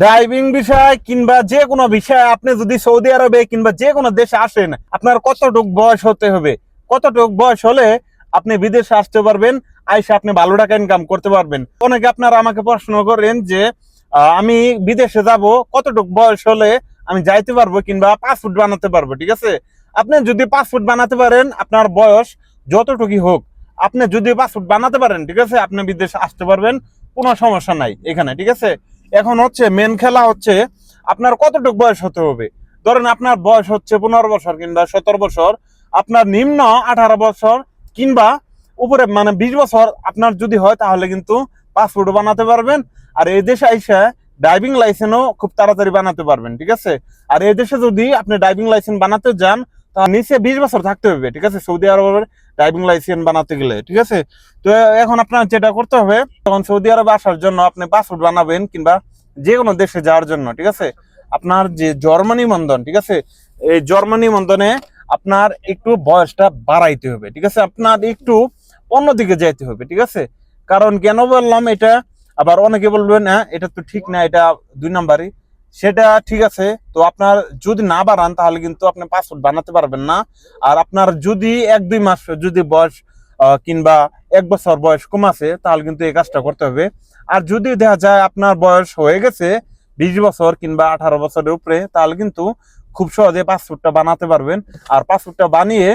Driving বিষয় কিংবা যে কোনো বিষয় আপনি যদি সৌদি আরবে কিংবা যে কোনো দেশে আসেন, আপনার কতটুক বয়স হতে হবে, কতটুক বয়স হলে আপনি বিদেশে আসতে পারবেন, আইসা আপনি ভালো টাকা ইনকাম করতে পারবেন। অনেকে আপনারা আমাকে প্রশ্ন করেন যে আমি বিদেশে যাব, কতটুক বয়স হলে আমি যাইতে পারবো কিংবা পাসপোর্ট বানাতে পারবো। ঠিক আছে, আপনি যদি পাসপোর্ট বানাতে পারেন, আপনার বয়স যতটুকুই হোক, আপনি যদি পাসপোর্ট বানাতে পারেন, ঠিক আছে, আপনি বিদেশে আসতে পারবেন, কোনো সমস্যা নাই এখানে। ঠিক আছে, এখন হচ্ছে মেন খেলা হচ্ছে আপনার কতটুকু বয়স হতে হবে। ধরেন আপনার বয়স হচ্ছে 15 বছর কিংবা 17 বছর, আপনার নিম্ন 18 বছর কিংবা উপরে মানে 20 বছর আপনার যদি হয়, তাহলে কিন্তু পাসপোর্ট বানাতে পারবেন। আর এই দেশে আইসা ড্রাইভিং লাইসেন্সও খুব তাড়াতাড়ি বানাতে পারবেন। ঠিক আছে, আর এই দেশে যদি আপনি ড্রাইভিং লাইসেন্স বানাতে যান, তাহলে নিচে 20 বছর থাকতে হবে। ঠিক আছে, সৌদি আরবের ড্রাইভিং লাইসেন্স বানাতে গেলে। ঠিক আছে, তো এখন আপনার যেটা করতে হবে, তখন সৌদি আরবে আসার জন্য আপনি পাসপোর্ট বানাবেন কিংবা যে কোনো দেশে যাওয়ার জন্য। ঠিক আছে, আপনার যে জার্মানি বন্ধন, ঠিক আছে, এই জার্মানি বন্ধনে আপনার একটু বয়সটা বাড়াইতে হবে। ঠিক আছে, আপনার একটু অন্যদিকে যাইতে হবে। ঠিক আছে, কারণ কেন বললাম এটা, আবার অনেকে বলবেন হ্যাঁ এটা তো ঠিক না, এটা 2 নাম্বারই। সেটা ঠিক আছে, তো আপনার যদি না বাড়ান তাহলে কিন্তু আপনি পাসপোর্ট বানাতে পারবেন না। আর আপনার যদি 1-2 মাস যদি বয়স কিংবা 1 বছর বয়স কম আছে, তাহলে কিন্তু এই কাজটা করতে হবে। আর যদি দেখা যায় আপনার বয়স হয়ে গেছে 20 বছর কিংবা 18 বছরের উপরে, তাহলে কিন্তু খুব সহজে পাসপোর্টটা বানাতে পারবেন। আর পাসপোর্টটা বানিয়ে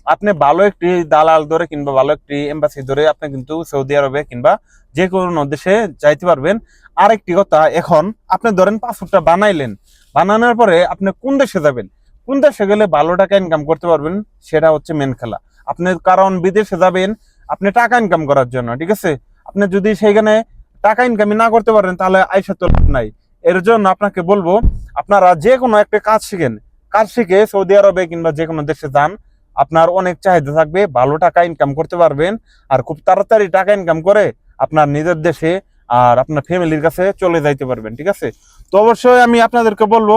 আপনি ভালো একটি দালাল ধরে কিংবা ভালো একটি এম্বাসি ধরে আপনি কিন্তু সৌদি আরবে কিংবা যে কোনো দেশে যাইতে পারবেন। আরেকটি কথা, এখন আপনি ধরেন পাসপোর্টটা বানাইলেন, বানানোর পরে আপনি কোন দেশে যাবেন, কোন দেশে গেলে ভালো টাকা ইনকাম করতে পারবেন, সেটা হচ্ছে মেন খেলা। আপনি কারণ বিদেশে যাবেন আপনি টাকা ইনকাম করার জন্য। ঠিক আছে, আপনি যদি সেইখানে টাকা ইনকামই না করতে পারেন, তাহলে আইসা তো লাভ নাই। এর জন্য আপনাকে বলবো, আপনারা যে কোনো একটা কাজ শিখেন, কাজ শিখে সৌদি আরবে কিংবা যে কোনো দেশে যান, আপনার অনেক চাহিদা থাকবে, ভালো টাকা ইনকাম করতে পারবেন। আর খুব তাড়াতাড়ি টাকা ইনকাম করে আপনার নিজের দেশে আর আপনার ফ্যামিলির কাছে চলে যাইতে পারবেন। ঠিক আছে, তো অবশ্যই আমি আপনাদেরকে বলবো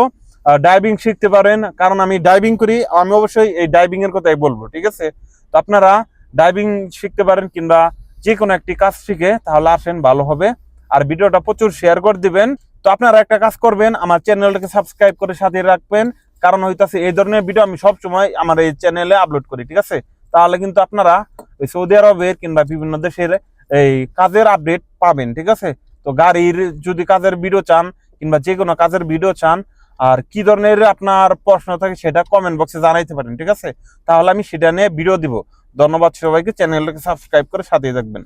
ডাইভিং শিখতে পারেন, কারণ আমি ডাইভিং করি, আমি অবশ্যই এই ডাইভিং এর কথাই বলবো। ঠিক আছে, তো আপনারা ডাইভিং শিখতে পারেন কিংবা যে কোনো একটি কাজ শিখে তাহলে আসেন, ভালো হবে। আর ভিডিওটা প্রচুর শেয়ার করে দিবেন। তো আপনারা একটা কাজ করবেন, আমার চ্যানেলটাকে সাবস্ক্রাইব করে সাথে রাখবেন, কারণ হইতাছে এই ধরনের ভিডিও আমি সব সময় আমার এই চ্যানেলে আপলোড করি। ঠিক আছে, তাহলে কিন্তু আপনারা ওই সৌদি আরবের কিংবা বিভিন্ন দেশের এই কাজের আপডেট পাবেন। ঠিক আছে, তো গাড়ির যদি কাজের ভিডিও চান কিংবা যে কোনো কাজের ভিডিও চান আর কি ধরনের আপনার প্রশ্ন থাকে, সেটা কমেন্ট বক্সে জানাইতে পারেন। ঠিক আছে, তাহলে আমি সেটা নিয়ে ভিডিও দিব। ধন্যবাদ সবাইকে, চ্যানেলটাকে সাবস্ক্রাইব করে সাথে থাকবেন।